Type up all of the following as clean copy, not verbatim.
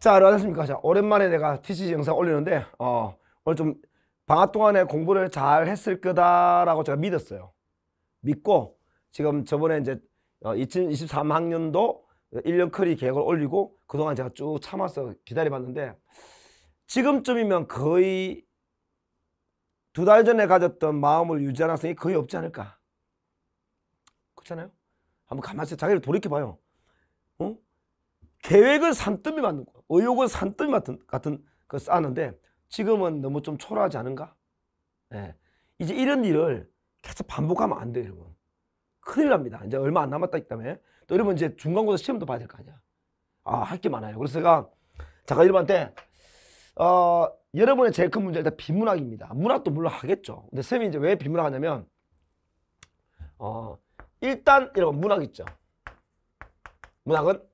자, 안녕하십니까. 자, 오랜만에 내가 TCG 영상 올리는데, 오늘 좀 방학 동안에 공부를 잘 했을 거다라고 제가 믿었어요. 믿고, 지금 저번에 이제 2023학년도 1년 커리 계획을 올리고, 그동안 제가 쭉 참아서 기다려봤는데, 지금쯤이면 거의 2달 전에 가졌던 마음을 유지하는 학생이 거의 없지 않을까. 그렇잖아요? 한번 가만히 자기를 돌이켜봐요. 계획은 산더미 만든 거, 의욕은 산더미 같은 거 쌓았는데 지금은 너무 좀 초라하지 않은가? 예. 이제 이런 일을 계속 반복하면 안 돼요, 여러분. 큰일 납니다. 이제 얼마 안 남았다 때문에 또 여러분 이제 중간고사 시험도 봐야 될 거 아니야. 할 게 많아요. 그래서 제가 잠깐 여러분한테 여러분의 제일 큰 문제는 일단 비문학입니다. 문학도 물론 하겠죠. 근데 쌤이 이제 왜 비문학 하냐면 일단 여러분 문학 있죠. 문학은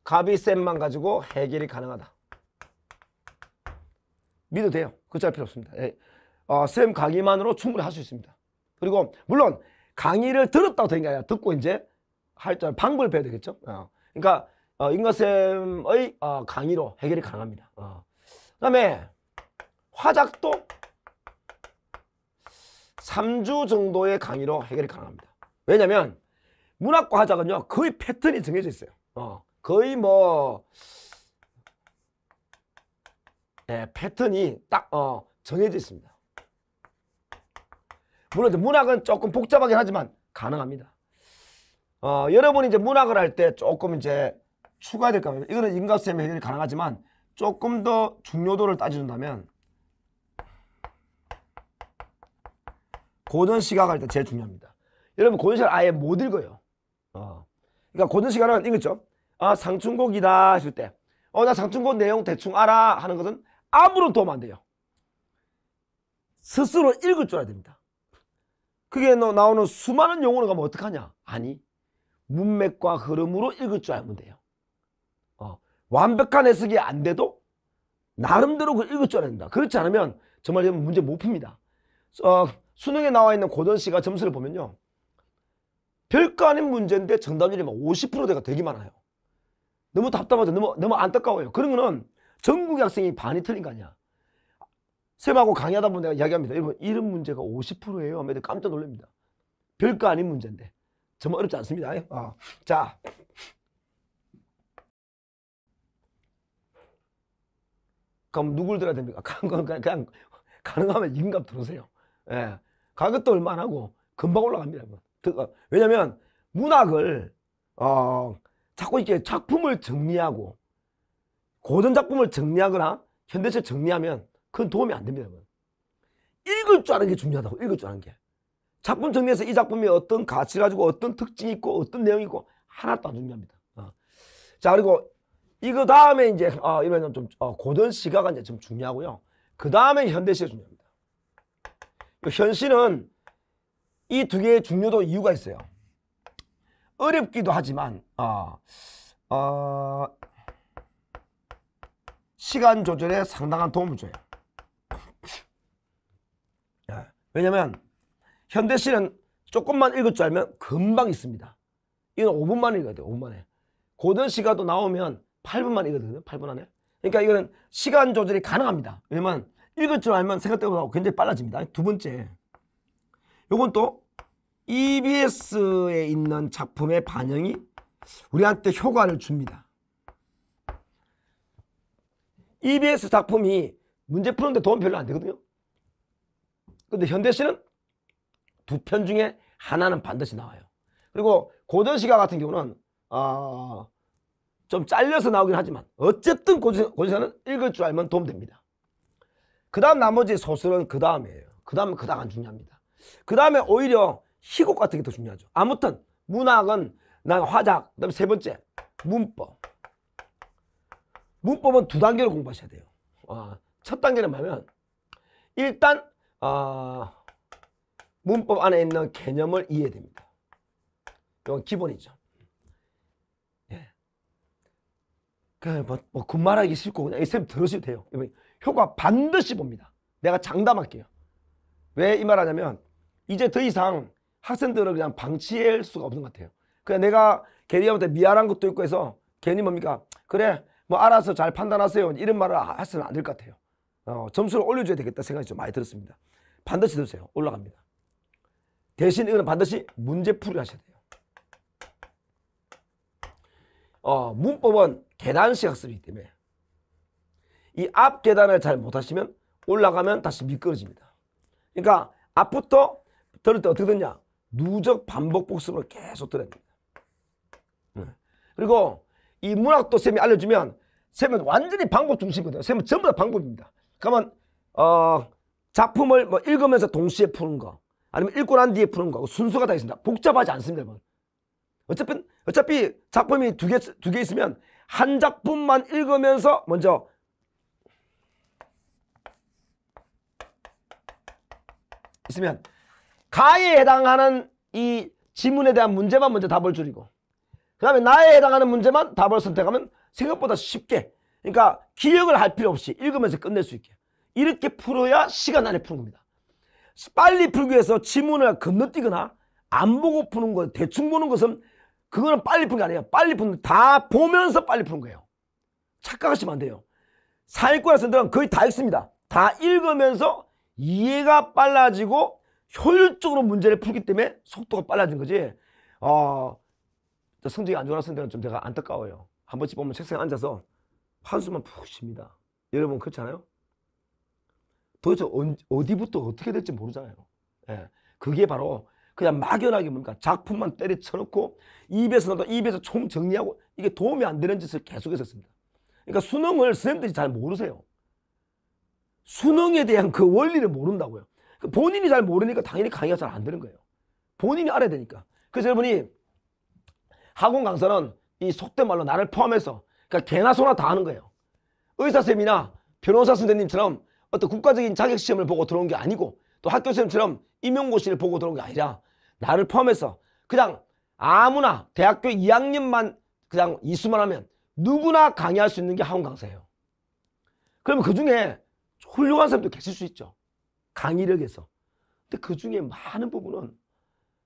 가비셈만 가지고 해결이 가능하다. 믿어도 돼요. 그거 할 필요 없습니다. 쌤 강의만으로 충분히 할 수 있습니다. 그리고 물론 강의를 들었다고 되는 게 아니라 듣고 이제 할 줄 방법을 배워야 되겠죠. 그러니까 인가쌤의 강의로 해결이 가능합니다. 그 다음에 화작도 3주 정도의 강의로 해결이 가능합니다. 왜냐면 문학과 화작은요 거의 패턴이 정해져 있어요. 거의 패턴이 딱 정해져 있습니다. 물론 이제 문학은 조금 복잡하긴 하지만 가능합니다. 여러분이 이제 문학을 할 때 조금 이제 추가해야 될 겁니다. 이거는 인가쌤이 해결이 가능하지만 조금 더 중요도를 따져준다면 고전 시각 할 때 제일 중요합니다. 여러분 고전 시각 아예 못 읽어요. 그러니까 고전 시각은 읽었죠. 상충곡이다 했을 때 나 상충곡 내용 대충 알아 하는 것은 아무런 도움 안 돼요. 스스로 읽을 줄 알아야 됩니다. 그게 나오는 수많은 용어를 가면 어떡하냐? 아니, 문맥과 흐름으로 읽을 줄 알면 돼요. 완벽한 해석이 안 돼도 나름대로 그걸 읽을 줄 알아야 됩니다. 그렇지 않으면 정말 문제 못 풉니다. 수능에 나와 있는 고전시가 점수를 보면요, 별거 아닌 문제인데 정답률이 막 50%대가 되게 많아요. 너무 답답하죠. 너무 안타까워요. 그런 거는 전국의 학생이 반이 틀린 거 아니야. 쌤하고 강의하다 보면 내가 이야기합니다. 여러분, 이런 문제가 50%예요 하면 깜짝 놀랍니다. 별거 아닌 문제인데 정말 어렵지 않습니다. 자, 그럼 누굴 들어야 됩니까? 그냥 가능하면 임금 들으세요. 예. 가격도 얼마 안 하고 금방 올라갑니다. 왜냐면 문학을 자꾸 이렇게 작품을 정리하고 고전 작품을 정리하거나 현대시를 정리하면 그건 도움이 안 됩니다. 읽을 줄 아는 게 중요하다고. 읽을 줄 아는 게. 작품 정리해서 이 작품이 어떤 가치 가지고 어떤 특징이 있고 어떤 내용이 있고 하나도 안 중요합니다. 자, 그리고 이거 다음에 이제 이런 좀 고전 시가가 이제 좀 중요하고요. 그 다음에 현대시가 중요합니다. 현시는 이 두 개의 중요도 이유가 있어요. 어렵기도 하지만 시간 조절에 상당한 도움을 줘요. 왜냐면 현대시는 조금만 읽을 줄 알면 금방 있습니다. 이건 5분만 읽어야 돼요. 5분 만에. 고전시가도 나오면 8분만 읽거든요. 8분 안에. 그러니까 이거는 시간 조절이 가능합니다. 왜냐면 읽을 줄 알면 생각보다 굉장히 빨라집니다. 두 번째, 요건 또 EBS에 있는 작품의 반영이 우리한테 효과를 줍니다. EBS 작품이 문제 푸는데 도움 별로 안 되거든요. 근데 현대시는 두 편 중에 하나는 반드시 나와요. 그리고 고전시가 같은 경우는 좀 잘려서 나오긴 하지만 어쨌든 고전시가는 읽을 줄 알면 도움됩니다. 그 다음 나머지 소설은 그 다음이에요. 그 다음은 그닥 안 중요합니다. 그 다음에 오히려 희곡 같은 게 더 중요하죠. 아무튼 문학은 화작, 그 다음에 세 번째 문법. 문법은 2단계로 공부하셔야 돼요. 첫 단계는 뭐냐면 일단 문법 안에 있는 개념을 이해해야 됩니다. 이건 기본이죠. 예. 군말하기 싫고 그냥 쌤 들으셔도 돼요. 효과 반드시 봅니다. 내가 장담할게요. 왜 이 말 하냐면 이제 더 이상 학생들을 그냥 방치할 수가 없는 것 같아요. 그냥 내가 괜히한테 미안한 것도 있고 해서 괜히 뭡니까? 그래, 뭐 알아서 잘 판단하세요. 이런 말을 하시면 안 될 것 같아요. 점수를 올려줘야 되겠다 생각이 좀 많이 들었습니다. 반드시 들으세요. 올라갑니다. 대신 이거는 반드시 문제풀이 하셔야 돼요. 문법은 계단식 학습이기 때문에 이 앞 계단을 잘 못하시면 올라가면 다시 미끄러집니다. 그러니까 앞부터 들을 때 어떻게 듣냐? 누적 반복 복습을 계속 들어야 됩니다. 그리고 이 문학도 쌤이 알려주면 쌤은 완전히 방법 중심이거든요. 쌤은 전부 다 방법입니다. 그러면 작품을 뭐 읽으면서 동시에 푸는 거 아니면 읽고 난 뒤에 푸는 거 순서가 다 있습니다. 복잡하지 않습니다, 여러분. 어차피 작품이 두 개 있으면 한 작품만 읽으면서 먼저 있으면 가에 해당하는 이 지문에 대한 문제만 먼저 답을 줄이고 그 다음에 나에 해당하는 문제만 답을 선택하면 생각보다 쉽게, 그러니까 기억을 할 필요 없이 읽으면서 끝낼 수 있게 이렇게 풀어야 시간 안에 푸는 겁니다. 빨리 풀기 위해서 지문을 건너뛰거나 안 보고 푸는 거, 대충 보는 것은 그거는 빨리 푸는 게 아니에요. 빨리 푸는 다 보면서 빨리 푸는 거예요. 착각하시면 안 돼요. 사회과학 선생들은 거의 다 읽습니다. 다 읽으면서 이해가 빨라지고 효율적으로 문제를 풀기 때문에 속도가 빨라진 거지. 성적이 안 좋은 학생들은 좀 제가 안타까워요. 한 번씩 보면 책상에 앉아서 한숨만 푹 쉽니다. 여러분 그렇잖아요? 도대체 어디부터 어떻게 될지 모르잖아요. 예. 그게 바로 그냥 막연하게 뭔가 작품만 때려쳐놓고 입에서 나도 입에서 총 정리하고 이게 도움이 안 되는 짓을 계속해서 했습니다. 그러니까 수능을 선생님들이 잘 모르세요. 수능에 대한 그 원리를 모른다고요. 본인이 잘 모르니까 당연히 강의가 잘 안 되는 거예요. 본인이 알아야 되니까. 그래서 여러분이 학원 강사는 이 속된 말로 나를 포함해서 그러니까 개나 소나 다 하는 거예요. 의사쌤이나 변호사 선생님처럼 어떤 국가적인 자격시험을 보고 들어온 게 아니고 또 학교쌤처럼 임용고시를 보고 들어온 게 아니라 나를 포함해서 그냥 아무나 대학교 2학년만 그냥 이수만 하면 누구나 강의할 수 있는 게 학원 강사예요. 그러면 그 중에 훌륭한 사람도 계실 수 있죠. 강의력에서. 근데 그 중에 많은 부분은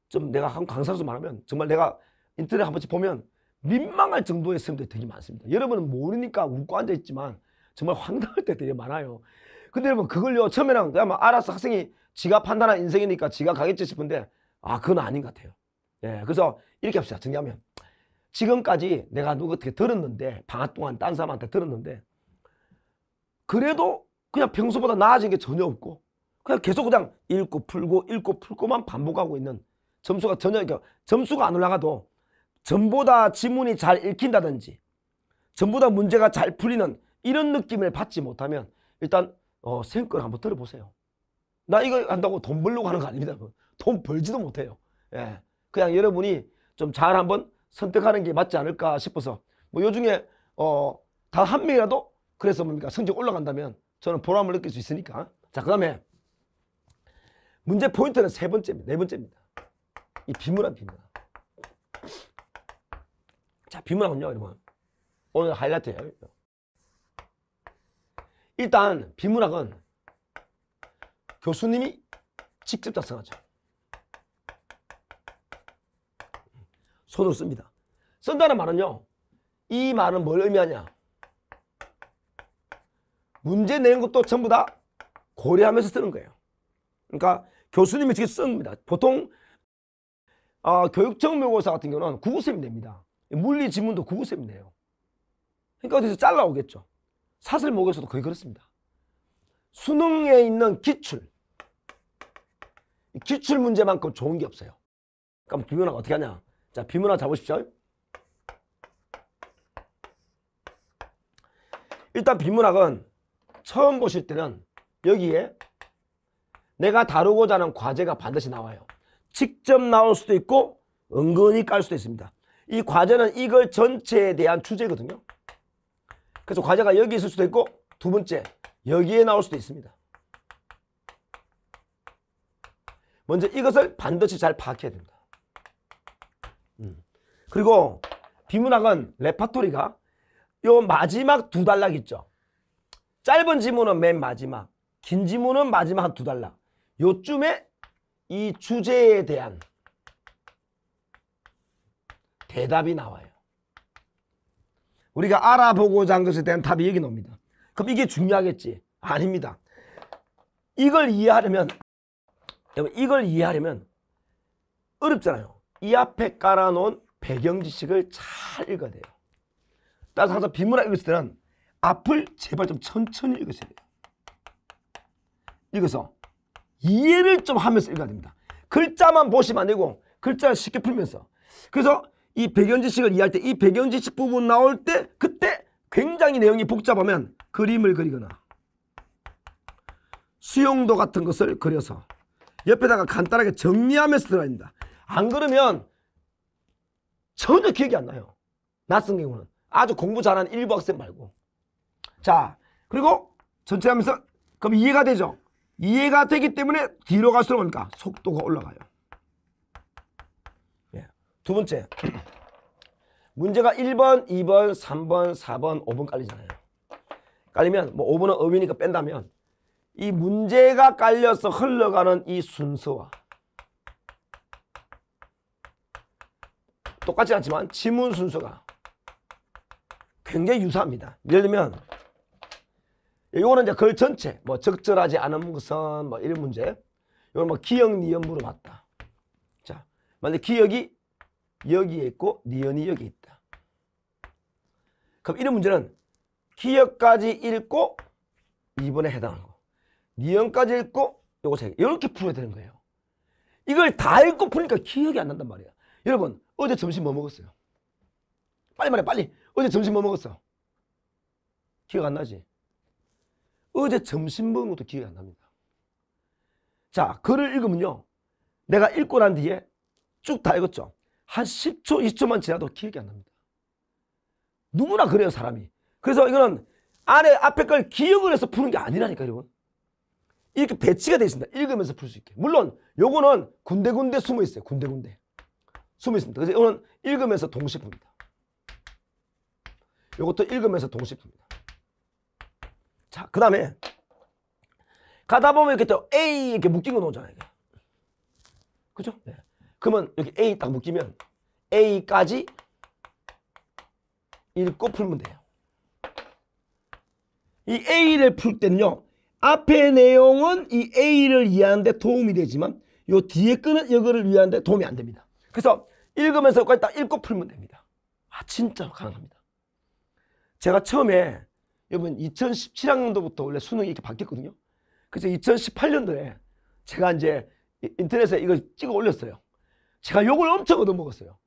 좀 내가 학원 강사로서 말하면 정말 내가 인터넷 한 번씩 보면 민망할 정도의 선생님들이 되게 많습니다. 여러분은 모르니까 웃고 앉아있지만 정말 황당할 때 되게 많아요. 근데 여러분 그걸요 처음에는 그냥 알아서 학생이 지가 판단한 인생이니까 지가 가겠지 싶은데 그건 아닌 것 같아요. 예, 그래서 이렇게 합시다. 정리하면 지금까지 내가 누구 어떻게 들었는데 방학 동안 딴 사람한테 들었는데 그래도 그냥 평소보다 나아진 게 전혀 없고 그냥 계속 그냥 읽고 풀고만 반복하고 있는 점수가 전혀 점수가 안 올라가도 전보다 지문이 잘 읽힌다든지 전보다 문제가 잘 풀리는 이런 느낌을 받지 못하면 일단 선생님 걸 한번 들어보세요. 나 이거 한다고 돈 벌려고 하는 거 아닙니다. 돈 벌지도 못해요. 예. 그냥 여러분이 좀 잘 한번 선택하는 게 맞지 않을까 싶어서 뭐 요중에 단 한 명이라도 그래서 뭡니까 성적 올라간다면 저는 보람을 느낄 수 있으니까. 자, 그 다음에 문제 포인트는 네 번째입니다. 이 비문학. 자, 비문학은요 여러분 오늘 하이라이트예요. 일단 비문학은 교수님이 직접 작성하죠. 손으로 씁니다. 쓴다는 말은요 이 말은 뭘 의미하냐, 문제 내는 것도 전부 다 고려하면서 쓰는 거예요. 그러니까 교수님이 직접 쓰는 겁니다. 보통 교육청 모의고사 같은 경우는 구구쌤이 냅니다. 물리 지문도 구구쌤이 내요. 그러니까 어디서 잘라오겠죠. 사설 모의고사도 거의 그렇습니다. 수능에 있는 기출 문제만큼 좋은 게 없어요. 그럼 비문학 어떻게 하냐. 자, 비문학 잡으십시오. 일단 비문학은 처음 보실 때는 여기에 내가 다루고자 하는 과제가 반드시 나와요. 직접 나올 수도 있고 은근히 깔 수도 있습니다. 이 과제는 이걸 전체에 대한 주제거든요. 그래서 과제가 여기 있을 수도 있고 두 번째 여기에 나올 수도 있습니다. 먼저 이것을 반드시 잘 파악해야 됩니다. 그리고 비문학은 레파토리가 요 마지막 두 단락 있죠. 짧은 지문은 맨 마지막, 긴 지문은 마지막 한 두 단락. 요쯤에 이 주제에 대한 대답이 나와요. 우리가 알아보고자 한 것에 대한 답이 여기 나옵니다. 그럼 이게 중요하겠지? 아닙니다. 이걸 이해하려면 어렵잖아요. 이 앞에 깔아놓은 배경 지식을 잘 읽어야 돼요. 따라서 항상 비문학 읽을 때는 앞을 제발 좀 천천히 읽으셔야 돼요. 읽어서 이해를 좀 하면서 읽어야 됩니다. 글자만 보시면 안 되고 글자를 쉽게 풀면서. 그래서 이 배경 지식을 이해할 때 이 배경 지식 부분 나올 때 그때 굉장히 내용이 복잡하면 그림을 그리거나 수용도 같은 것을 그려서 옆에다가 간단하게 정리하면서 들어야 됩니다. 안 그러면 전혀 기억이 안 나요. 낯선 경우는. 아주 공부 잘하는 일부 학생 말고. 자, 그리고 전체 하면서 그럼 이해가 되죠? 이해가 되기 때문에 뒤로 갈수록 뭡니까? 속도가 올라가요. 예. 두 번째. 문제가 1번, 2번, 3번, 4번, 5번 깔리잖아요. 깔리면 뭐 5번은 어휘니까 뺀다면 이 문제가 깔려서 흘러가는 이 순서와 똑같지 않지만 지문 순서가 굉장히 유사합니다. 예를 들면 이거는 이제 글 전체 뭐 적절하지 않은 것은 뭐 이런 문제. 이건 뭐 기역 니은 물어봤다. 자, 만약 기역이 여기에 있고 니은이 여기 있다. 그럼 이런 문제는 기역까지 읽고 2번에 해당하고 니은까지 읽고 요거 이렇게 풀어야 되는 거예요. 이걸 다 읽고 푸니까 기억이 안 난단 말이야. 여러분 어제 점심 뭐 먹었어요? 빨리 말해 빨리. 어제 점심 뭐 먹었어? 기억 안 나지? 어제 점심 먹은 것도 기억이 안 납니다. 자, 글을 읽으면요. 내가 읽고 난 뒤에 쭉 다 읽었죠. 한 10초, 20초만 지나도 기억이 안 납니다. 누구나 그래요, 사람이. 그래서 이거는 앞에 걸 기억을 해서 푸는 게 아니라니까, 여러분. 이렇게 배치가 되어 있습니다. 읽으면서 풀 수 있게. 물론 요거는 군데군데 숨어 있어요. 군데군데. 숨어 있습니다. 그래서 이거는 읽으면서 동시에 풉니다. 요것도 읽으면서 동시에 풉니다. 자, 그 다음에 가다 보면 이렇게 또 A 이렇게 묶인 거 나오잖아요. 그죠? 네. 그러면 여기 A 딱 묶이면 A까지 읽고 풀면 돼요. 이 A를 풀 때는요. 앞의 내용은 이 A를 이해하는 데 도움이 되지만 요 뒤에 끄는 이거를 이해하는 데 도움이 안 됩니다. 그래서 읽으면서 여기까지 딱 읽고 풀면 됩니다. 아, 진짜 가능합니다. 제가 처음에 여러분 2017학년도부터 원래 수능이 이렇게 바뀌었거든요. 그래서 2018년도에 제가 이제 인터넷에 이걸 찍어 올렸어요. 제가 욕을 엄청 얻어먹었어요.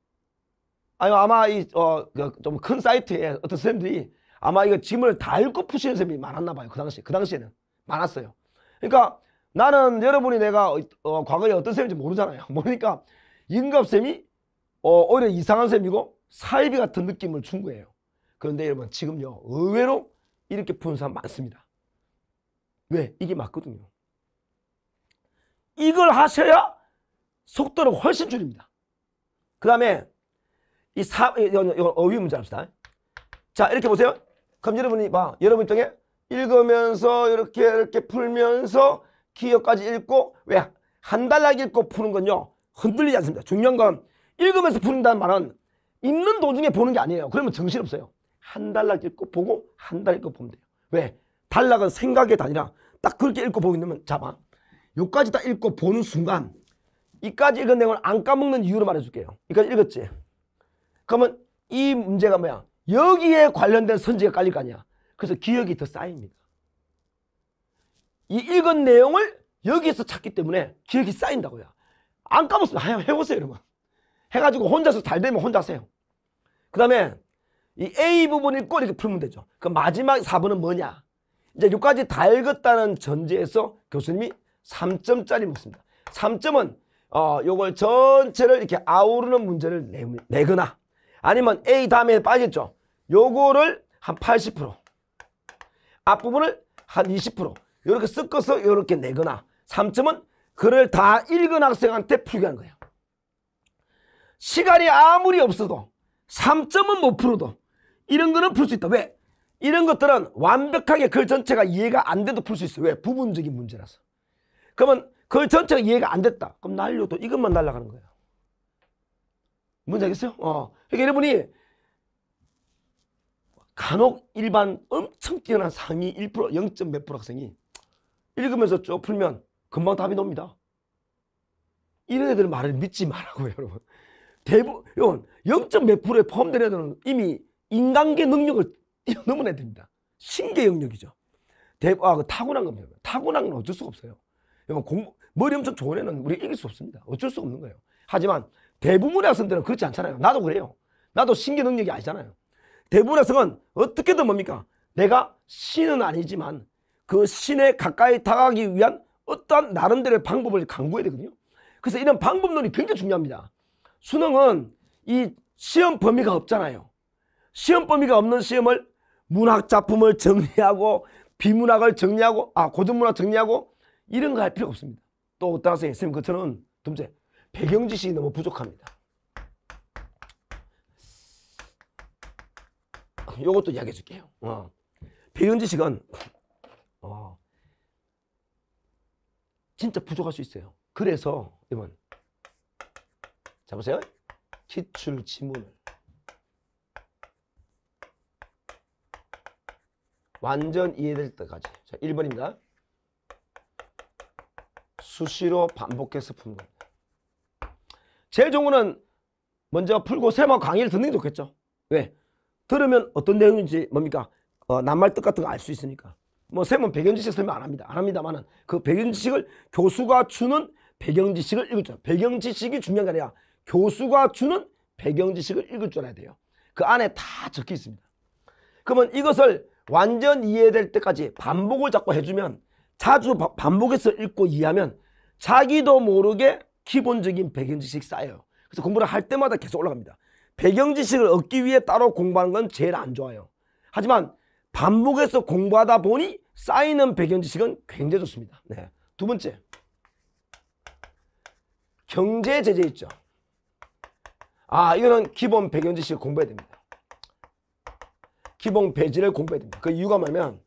아니 아마 이 좀 큰 사이트에 어떤 선생님들이 아마 이거 지문을 다 읽고 푸시는 선생님이 많았나 봐요. 그 당시에는 많았어요. 그러니까 나는 여러분이 내가 과거에 어떤 선생님인지 모르잖아요. 모르니까 임갑 쌤이 오히려 이상한 쌤이고 사이비 같은 느낌을 준 거예요. 그런데 여러분 지금요 의외로 이렇게 푸는 사람 많습니다. 왜? 이게 맞거든요. 이걸 하셔야 속도를 훨씬 줄입니다. 그 다음에 이 어휘 문제 합시다. 자, 이렇게 보세요. 그럼 여러분이 여러분 입장에 읽으면서 이렇게 풀면서 기억까지 읽고 왜? 한 달락 읽고 푸는 건요 흔들리지 않습니다. 중요한 건 읽으면서 푸는다는 말은 읽는 도중에 보는 게 아니에요. 그러면 정신없어요. 한 달락 읽고 보고 한 달 읽고 보면 돼요. 왜? 단락은 생각의 단위라 딱 그렇게 읽고 보고 있으면 잡아. 요까지 딱 읽고 보는 순간 이까지 읽은 내용을 안 까먹는 이유를 말해줄게요. 여기까지 읽었지? 그러면 이 문제가 뭐야? 여기에 관련된 선지가 깔릴 거 아니야. 그래서 기억이 더 쌓입니다. 이 읽은 내용을 여기에서 찾기 때문에 기억이 쌓인다고요. 안 까먹으면 해보세요, 여러분. 해가지고 혼자서 잘 되면 혼자 하세요. 그 다음에 이 A 부분 읽고 이렇게 풀면 되죠. 그 마지막 4번은 뭐냐? 이제 여기까지 다 읽었다는 전제에서 교수님이 3점짜리 묻습니다. 3점은 요걸 전체를 이렇게 아우르는 문제를 내거나 아니면 A 다음에 빠졌죠. 요거를 한 80% 앞부분을 한 20% 이렇게 섞어서 이렇게 내거나 3점은 글을 다 읽은 학생한테 풀게 하는 거예요. 시간이 아무리 없어도 3점은 못 풀어도 이런 거는 풀 수 있다. 왜? 이런 것들은 완벽하게 글 전체가 이해가 안 돼도 풀 수 있어요. 왜? 부분적인 문제라서. 그러면 글 전체가 이해가 안 됐다. 그럼 날려도 이것만 날아가는 거예요. 뭔지 알겠어요? 그러니까 여러분이 간혹 일반 엄청 뛰어난 상위 1%, 0. 몇 프로 학생이 읽으면서 쭉 풀면 금방 답이 나옵니다. 이런 애들 말을 믿지 말라고요, 여러분. 대부분 0. 몇 프로에 포함된 애들은 이미 인간계 능력을 뛰어넘은 애들입니다. 신계 영역이죠. 타고난 겁니다. 타고난 건 어쩔 수가 없어요. 머리 엄청 좋은 애는 우리가 이길 수 없습니다. 어쩔 수가 없는 거예요. 하지만 대부분의 학생들은 그렇지 않잖아요. 나도 그래요. 나도 신계 능력이 아니잖아요. 대부분의 학생은 어떻게든 뭡니까? 내가 신은 아니지만 그 신에 가까이 다가가기 위한 어떠한 나름대로의 방법을 강구해야 되거든요. 그래서 이런 방법론이 굉장히 중요합니다. 수능은 이 시험 범위가 없잖아요. 시험 범위가 없는 시험을 문학 작품을 정리하고 비문학을 정리하고 고전문학 정리하고 이런 거 할 필요가 없습니다. 또 어떤 학생이 선생님 그처럼 두 번째 배경 지식이 너무 부족합니다. 요것도 이야기해 줄게요. 배경 지식은 진짜 부족할 수 있어요. 그래서 이번 자 보세요. 기출 지문을 완전 이해될 때까지. 자, 1번입니다. 수시로 반복해서 푸는 겁니다. 제일 좋은 거는 먼저 풀고 쌤하고 강의를 듣는 게 좋겠죠. 왜? 들으면 어떤 내용인지 뭡니까? 낱말 뜻 같은 거 알 수 있으니까. 뭐 쌤은 배경지식 설명 안 합니다. 안 합니다만은 그 배경지식을 교수가 주는 배경지식을 읽을 줄. 배경지식이 중요한 게 아니라 교수가 주는 배경지식을 읽을 줄 알아야 돼요. 그 안에 다 적혀 있습니다. 그러면 이것을 완전 이해될 때까지 반복을 자꾸 해주면 자주 반복해서 읽고 이해하면 자기도 모르게 기본적인 배경지식이 쌓여요. 그래서 공부를 할 때마다 계속 올라갑니다. 배경지식을 얻기 위해 따로 공부하는 건 제일 안 좋아요. 하지만 반복해서 공부하다 보니 쌓이는 배경지식은 굉장히 좋습니다. 네. 두 번째, 경제 제재 있죠. 이거는 기본 배경지식을 공부해야 됩니다. 기본 배지를 공부해야 됩니다. 그 이유가 뭐냐면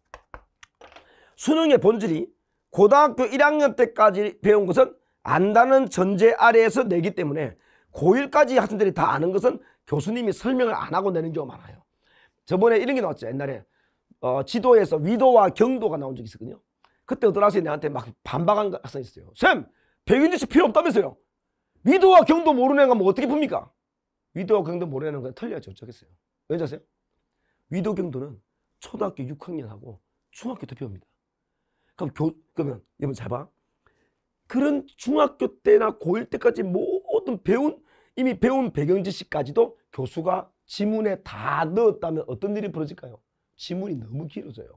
수능의 본질이 고등학교 1학년 때까지 배운 것은 안다는 전제 아래에서 내기 때문에 고1까지 학생들이 다 아는 것은 교수님이 설명을 안 하고 내는 경우가 많아요. 저번에 이런 게 나왔죠. 옛날에 지도에서 위도와 경도가 나온 적이 있었거든요. 그때 어떤 학생이 내한테 막 반박한 학생이 있어요. 쌤! 배경지식 필요 없다면서요. 위도와 경도 모르는 애가 뭐 어떻게 풉니까? 위도와 경도 모르는 건 틀려야지 어쩌겠어요. 왠지 아세요? 위도 경도는 초등학교 6학년하고 중학교 때 배웁니다. 그러면 여러분 잘 봐. 그런 중학교 때나 고1 때까지 모든 이미 배운 배경지식까지도 교수가 지문에 다 넣었다면 어떤 일이 벌어질까요? 지문이 너무 길어져요.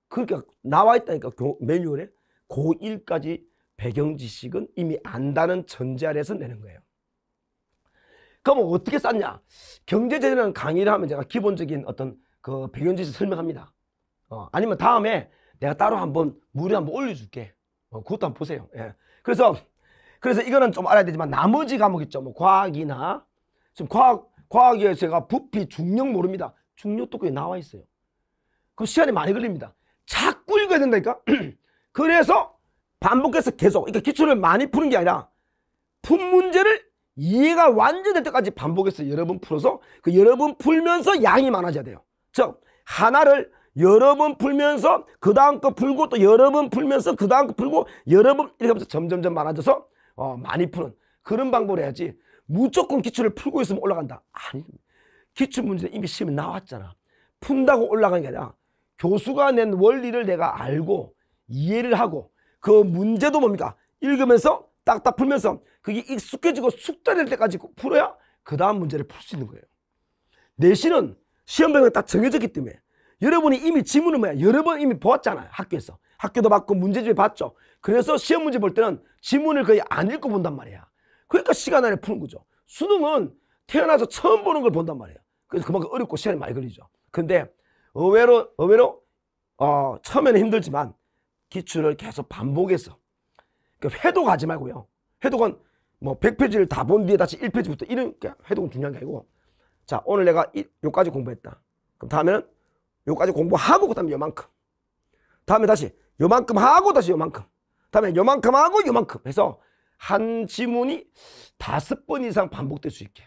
그러니까 나와 있다니까 매뉴얼에 고1까지 배경지식은 이미 안다는 전제 아래에서 내는 거예요. 그럼 어떻게 쌓냐? 경제제재라는 강의를 하면 제가 기본적인 어떤 그 배경지식 설명합니다. 아니면 다음에 내가 따로 한번 무료 한번 올려줄게. 그것도 한번 보세요. 예. 그래서 이거는 좀 알아야 되지만 나머지 과목 있죠. 뭐 과학이나 지금 과학에서 제가 부피, 중력 모릅니다. 중력도 그게 나와 있어요. 그럼 시간이 많이 걸립니다. 자꾸 읽어야 된다니까. 그래서 반복해서 계속, 그러니까 기출을 많이 푸는 게 아니라 푼 문제를 이해가 완전 될 때까지 반복해서 여러 번 풀어서 그 여러 번 풀면서 양이 많아져야 돼요. 즉 하나를 여러 번 풀면서 그 다음 거 풀고 또 여러 번 풀면서 그 다음 거 풀고 여러 번 이렇게 하면서 점점점 많아져서 많이 푸는 그런 방법을 해야지 무조건 기출을 풀고 있으면 올라간다. 아니, 기출 문제는 이미 시험에 나왔잖아. 푼다고 올라가는 게 아니라 교수가 낸 원리를 내가 알고 이해를 하고 그 문제도 뭡니까? 읽으면서 딱딱 풀면서 그게 익숙해지고 숙달될 때까지 풀어야 그 다음 문제를 풀 수 있는 거예요. 내신은 시험 방향이 딱 정해졌기 때문에 여러분이 이미 지문을 여러 번 이미 보았잖아요. 학교에서. 학교도 받고 문제집에 봤죠. 그래서 시험 문제 볼 때는 지문을 거의 안 읽고 본단 말이야. 그러니까 시간 안에 푸는 거죠. 수능은 태어나서 처음 보는 걸 본단 말이에요. 그래서 그만큼 어렵고 시간이 많이 걸리죠. 근데 의외로 처음에는 힘들지만 기출을 계속 반복해서 회독하지 말고요. 회독은 뭐 100페이지를 다 본 뒤에 다시 1페이지부터 이런 회독은 중요한 게 아니고 자 오늘 내가 요까지 공부했다. 그럼 다음에는 요까지 공부하고 그 다음에 요만큼 다음에 다시 요만큼 하고 다시 요만큼 다음에 요만큼 하고 요만큼 해서 한 지문이 5번 이상 반복될 수 있게.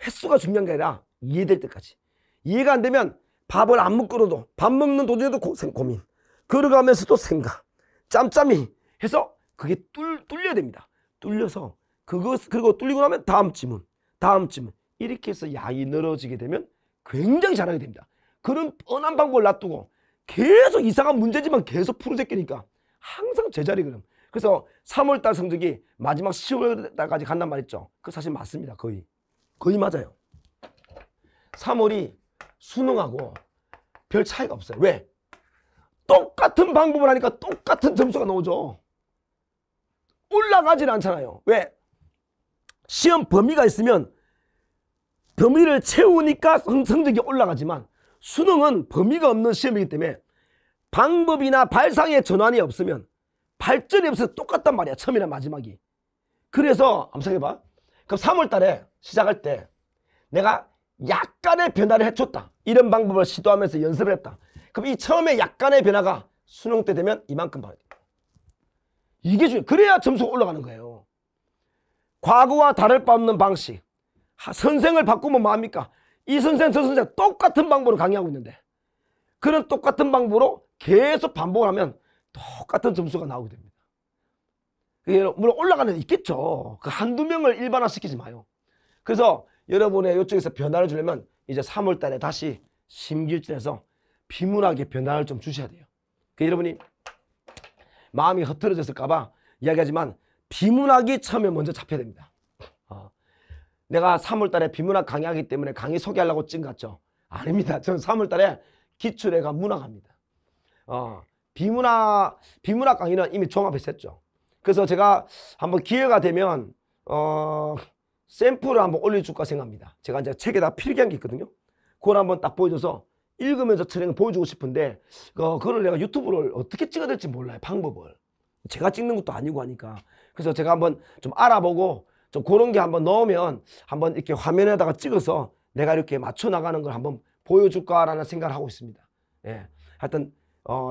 횟수가 중요한 게 아니라 이해될 때까지. 이해가 안 되면 밥을 안 먹고도 밥 먹는 도중에도 고민, 걸어가면서도 생각, 짬짬이 해서 그게 뚫려야 됩니다. 뚫려서 그리고 뚫리고 나면 다음 지문 이렇게 해서 양이 늘어지게 되면 굉장히 잘하게 됩니다. 그런 뻔한 방법을 놔두고 계속 이상한 문제지만 계속 풀어 제끼니까 항상 제자리거든. 그래서 3월달 성적이 마지막 10월달까지 간단 말했죠. 그거 사실 맞습니다. 거의 맞아요. 3월이 수능하고 별 차이가 없어요. 왜? 똑같은 방법을 하니까 똑같은 점수가 나오죠. 올라가질 않잖아요. 왜? 시험 범위가 있으면 범위를 채우니까 성적이 올라가지만 수능은 범위가 없는 시험이기 때문에 방법이나 발상의 전환이 없으면 발전이 없어서 똑같단 말이야. 처음이나 마지막이. 그래서 한번 생각해봐. 그럼 3월 달에 시작할 때 내가 약간의 변화를 해줬다. 이런 방법을 시도하면서 연습을 했다. 그럼 이 처음에 약간의 변화가 수능 때 되면 이만큼 봐야 돼. 이게 중요해. 그래야 점수가 올라가는 거예요. 과거와 다를 바 없는 방식. 선생을 바꾸면 뭐합니까? 이 선생 저 선생 똑같은 방법으로 강의하고 있는데 그런 똑같은 방법으로 계속 반복을 하면 똑같은 점수가 나오게 됩니다. 물론 올라가는 데 있겠죠. 그 한두 명을 일반화시키지 마요. 그래서 여러분의 이쪽에서 변화를 주려면 이제 3월 달에 다시 심기일전에서 비문학의 변화를 좀 주셔야 돼요. 여러분이 마음이 흐트러졌을까봐 이야기하지만 비문학이 처음에 먼저 잡혀야 됩니다. 내가 3월 달에 비문학 강의하기 때문에 강의 소개하려고 찐 같죠? 아닙니다. 저는 3월 달에 기출회가 문학합니다. 비문학 강의는 이미 종합했었죠. 그래서 제가 한번 기회가 되면 샘플을 한번 올려줄까 생각합니다. 제가 이제 책에다 필기한 게 있거든요. 그걸 한번 딱 보여줘서 읽으면서 트랙을 보여주고 싶은데 그걸 내가 유튜브를 어떻게 찍어야 될지 몰라요. 방법을. 제가 찍는 것도 아니고 하니까. 그래서 제가 한번 좀 알아보고 좀 그런 게 한번 넣으면 한번 이렇게 화면에다가 찍어서 내가 이렇게 맞춰 나가는 걸 한번 보여줄까라는 생각을 하고 있습니다. 예. 하여튼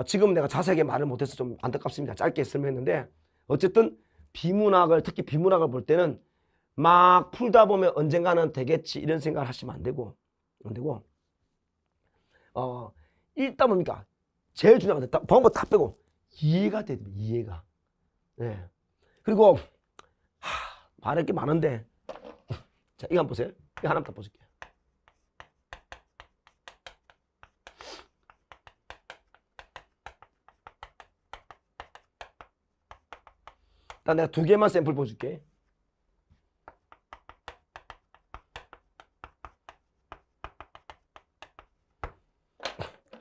지금 내가 자세하게 말을 못해서 좀 안타깝습니다. 짧게 설명했는데 어쨌든 비문학을 특히 비문학을 볼 때는 막 풀다 보면 언젠가는 되겠지 이런 생각을 하시면 안 되고 일단 뭡니까? 제일 중요한 건 방법 다 빼고 이해가 돼야 됩니다. 이해가. 예. 그리고 말할 게 많은데 자 이거 한번 보세요. 이거 하나만 더 보실게요. 일단 내가 2개만 샘플 보여줄게.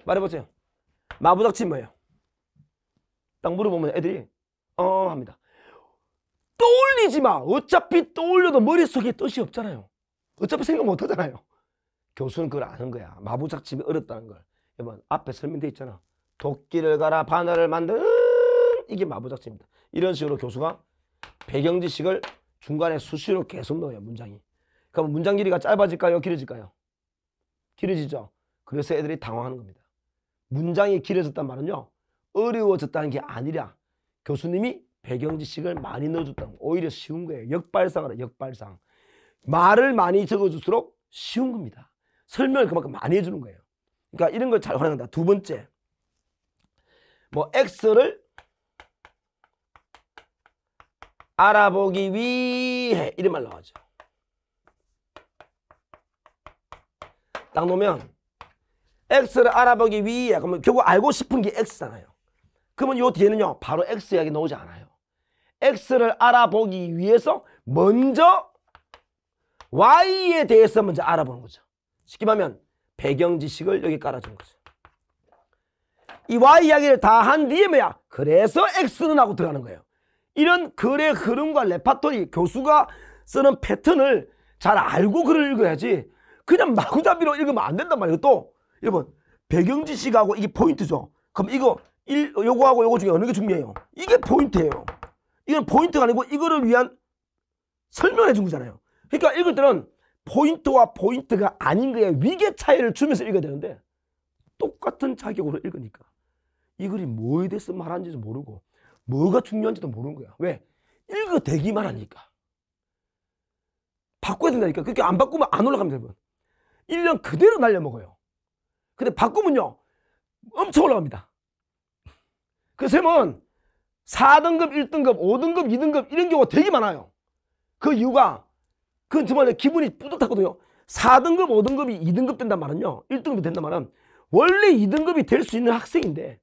말해보세요. 마부작침 뭐예요? 딱 물어보면 애들이 합니다. 떠올리지 마. 어차피 떠올려도 머릿속에 뜻이 없잖아요. 어차피 생각 못 하잖아요. 교수는 그걸 아는 거야. 마부작침이 어렵다는 걸. 여러분 앞에 설명돼 있잖아. 도끼를 갈아 바늘을 만든 이게 마부작침입니다. 이런 식으로 교수가 배경지식을 중간에 수시로 계속 넣어요. 문장이. 그럼 문장 길이가 짧아질까요? 길어질까요? 길어지죠. 그래서 애들이 당황하는 겁니다. 문장이 길어졌단 말은요. 어려워졌다는 게 아니라 교수님이 배경지식을 많이 넣어줬다는 거예요. 오히려 쉬운 거예요. 역발상하라. 역발상. 말을 많이 적어줄수록 쉬운 겁니다. 설명을 그만큼 많이 해주는 거예요. 그러니까 이런 걸 잘 활용한다. 두 번째, 뭐 X를 알아보기 위해 이런 말 나오죠. 딱 놓으면 X를 알아보기 위해 그러면 결국 알고 싶은 게 X잖아요. 그러면 요 뒤에는요 바로 X 이야기 나오지 않아요. X를 알아보기 위해서 먼저 Y에 대해서 먼저 알아보는 거죠. 쉽게 말하면 배경지식을 여기 깔아주는 거죠. 이 Y 이야기를 다 한 뒤에 뭐야? 그래서 X는 하고 들어가는 거예요. 이런 글의 흐름과 레파토리, 교수가 쓰는 패턴을 잘 알고 글을 읽어야지 그냥 마구잡이로 읽으면 안 된단 말이에요. 또 여러분 배경지식하고 이게 포인트죠. 그럼 요거하고 요거 중에 어느 게 중요해요? 이게 포인트예요. 이건 포인트가 아니고 이거를 위한 설명을 해준 거잖아요. 그러니까 읽을 때는 포인트와 포인트가 아닌 거에 위계 차이를 주면서 읽어야 되는데 똑같은 자격으로 읽으니까 이 글이 뭐에 대해서 말하는지도 모르고 뭐가 중요한지도 모르는 거야. 왜? 읽어대기만 하니까. 바꿔야 된다니까. 그렇게 안 바꾸면 안 올라갑니다, 여러분. 1년 그대로 날려먹어요. 근데 바꾸면요, 엄청 올라갑니다. 그 쌤은 4등급, 1등급, 5등급, 2등급 이런 경우가 되게 많아요. 그 이유가, 그건 정말 기분이 뿌듯하거든요. 4등급, 5등급이 2등급 된단 말은요, 1등급이 된단 말은 원래 2등급이 될 수 있는 학생인데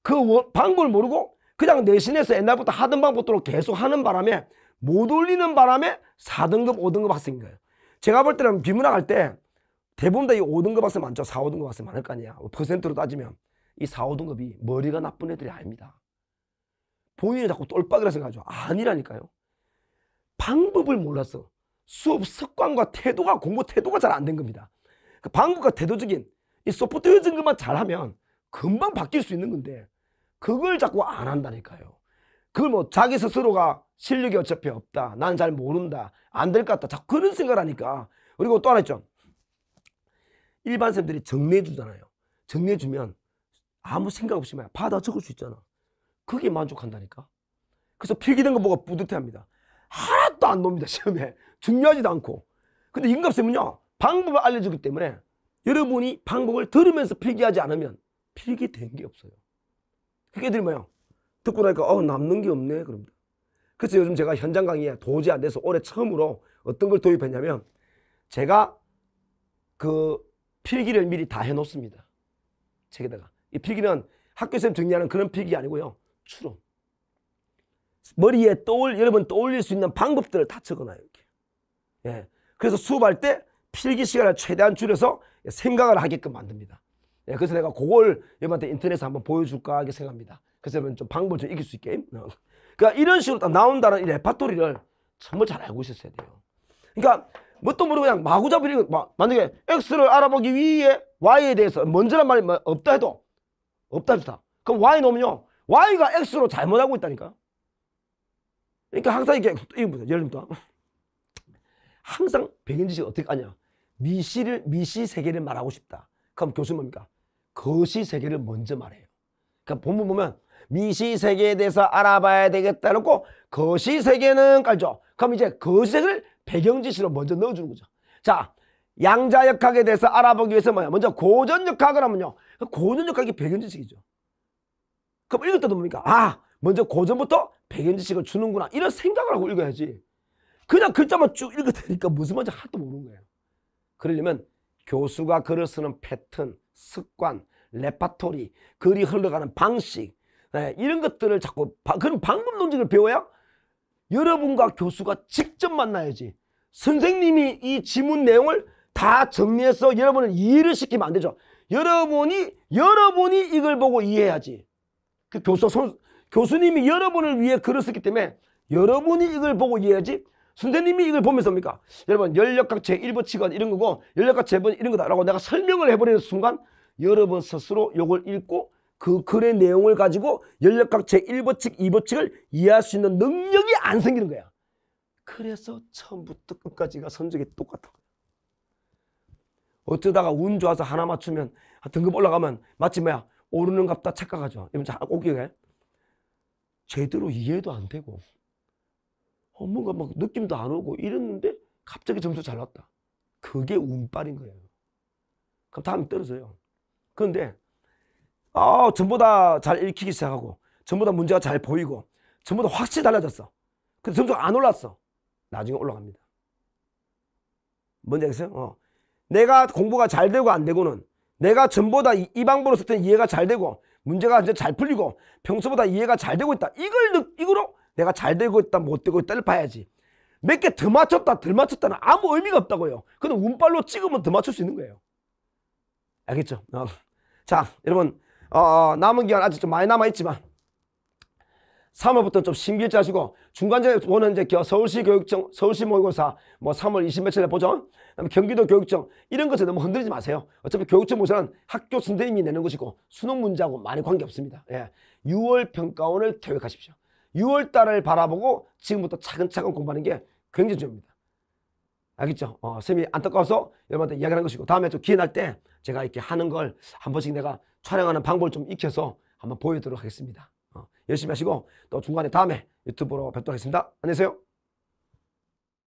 그 방법을 모르고 그냥 내신에서 옛날부터 하던 방법대로 계속 하는 바람에 못 올리는 바람에 4등급, 5등급 학생인 거예요. 제가 볼 때는 비문학 할 때 대부분 다 이 5등급 학생 많죠. 4, 5등급 학생 많을 거 아니야. 퍼센트로 따지면 이 4, 5등급이 머리가 나쁜 애들이 아닙니다. 본인이 자꾸 똘박이라 생각하죠. 아니라니까요. 방법을 몰라서 수업 습관과 태도가, 공부 태도가 잘 안 된 겁니다. 그 방법과 태도적인 이 소프트웨어적인 것만 잘하면 금방 바뀔 수 있는 건데 그걸 자꾸 안 한다니까요. 그걸 뭐 자기 스스로가 실력이 어차피 없다, 나는 잘 모른다, 안 될 것 같다, 자꾸 그런 생각을 하니까. 그리고 또 하나 있죠. 일반 쌤들이 정리해주잖아요. 정리해주면 아무 생각 없이 막 받아 적을 수 있잖아. 그게 만족한다니까. 그래서 필기된 거 보고 뿌듯해합니다. 하나도 안 놉니다, 시험에. 중요하지도 않고. 근데 임갑쌤은요, 방법을 알려주기 때문에 여러분이 방법을 들으면서 필기하지 않으면 필기된 게 없어요. 그게 애들이 뭐야? 듣고 나니까 남는 게 없네 그럽니다. 그래서 요즘 제가 현장 강의에 도저히 안 돼서 올해 처음으로 어떤 걸 도입했냐면 제가 그 필기를 미리 다 해놓습니다. 책에다가. 이 필기는 학교에서 정리하는 그런 필기 아니고요. 추론. 머리에 여러분 떠올릴 수 있는 방법들을 다 적어놔요. 이렇게. 예. 그래서 수업할 때 필기 시간을 최대한 줄여서 생각을 하게끔 만듭니다. 예. 그래서 내가 그걸 여러분한테 인터넷에 한번 보여줄까 하게 생각합니다. 그래서 여러분 좀 방법을 좀 익힐 수 있게. 그러니까 이런 식으로 딱 나온다는 이 레파토리를 정말 잘 알고 있었어야 돼요. 그러니까 뭣도 모르고 그냥 마구잡이 만약에 X를 알아보기 위해 Y에 대해서 먼저란 말이 없다 해도 없다 합시다. 그럼 Y 넣으면요, Y가 X로 잘못하고 있다니까. 그러니까 항상 이게 보세요. 예를 들면 항상 백연지식 어떻게 하냐. 미시 세계를 말하고 싶다. 그럼 교수는 뭡니까? 거시 세계를 먼저 말해요. 그러니까 본문 보면 미시 세계에 대해서 알아봐야 되겠다 놓고 거시 세계는 깔죠. 그럼 이제 거시 세계를 배경지시로 먼저 넣어주는 거죠. 자, 양자역학에 대해서 알아보기 위해서 뭐야? 먼저 고전역학을 하면요, 고전역학이 배경지식이죠. 그럼 읽을 때도 뭡니까? 먼저 고전부터 배경지식을 주는구나, 이런 생각을 하고 읽어야지. 그냥 글자만 쭉 읽어대니까 무슨 말인지 하나도 모르는 거예요. 그러려면 교수가 글을 쓰는 패턴, 습관, 레파토리, 글이 흘러가는 방식, 이런 것들을 자꾸 그런 방법 논증을 배워야 여러분과 교수가 직접 만나야지. 선생님이 이 지문 내용을 다 정리해서 여러분을 이해를 시키면 안 되죠. 여러분이 이걸 보고 이해해야지. 그 교수님이 여러분을 위해 글을 썼기 때문에 여러분이 이걸 보고 이해해야지. 선생님이 이걸 보면서 뭡니까? 여러분, 연력학 제1법칙은 이런 거고 연력학 제1번 이런 거다라고 내가 설명을 해버리는 순간 여러분 스스로 이걸 읽고 그 글의 내용을 가지고 연력학 제1법칙, 2법칙을 이해할 수 있는 능력이 안 생기는 거야. 그래서 처음부터 끝까지가 성적이 똑같은 거야. 어쩌다가 운 좋아서 하나 맞추면 등급 올라가면 마치 뭐야? 오르는 갑다 착각하죠. 여러분 꼭 기억해. 제대로 이해도 안 되고 뭔가 막 느낌도 안 오고 이랬는데 갑자기 점수 잘 났다. 그게 운빨인 거예요. 그럼 다음에 떨어져요. 그런데 전보다 잘 읽히기 시작하고 전보다 문제가 잘 보이고 전보다 확실히 달라졌어. 근데 점수가 안 올랐어. 나중에 올라갑니다. 뭔지 알겠어요? 내가 공부가 잘 되고 안 되고는 내가 전보다 이 방법으로 쓸 때 이해가 잘 되고 문제가 이제 잘 풀리고 평소보다 이해가 잘 되고 있다. 이거로 내가 잘 되고 있다, 못 되고 있다를 봐야지. 몇 개 더 맞췄다, 덜 맞췄다는 아무 의미가 없다고요. 그건 운빨로 찍으면 더 맞출 수 있는 거예요. 알겠죠? 자, 여러분, 남은 기간 아직 좀 많이 남아있지만 3월부터 좀 심기일지 하시고 중간전에 이제 서울시 교육청, 서울시 모의고사 3월 20며칠에 보죠. 그다음에 경기도 교육청 이런 것에 너무 흔들리지 마세요. 어차피 교육청 모의고사는 학교 선생님이 내는 것이고 수능 문제하고 많이 관계없습니다. 6월 평가원을 계획하십시오. 6월 달을 바라보고 지금부터 차근차근 공부하는 게 굉장히 중요합니다. 알겠죠? 쌤이 안타까워서 여러분한테 이야기하는 것이고 다음에 좀 기회 날 때 제가 이렇게 하는 걸 한 번씩 내가 촬영하는 방법을 좀 익혀서 한번 보여드리도록 하겠습니다. 열심히 하시고 또 중간에 다음에 유튜브로 뵙도록 하겠습니다. 안녕히 계세요.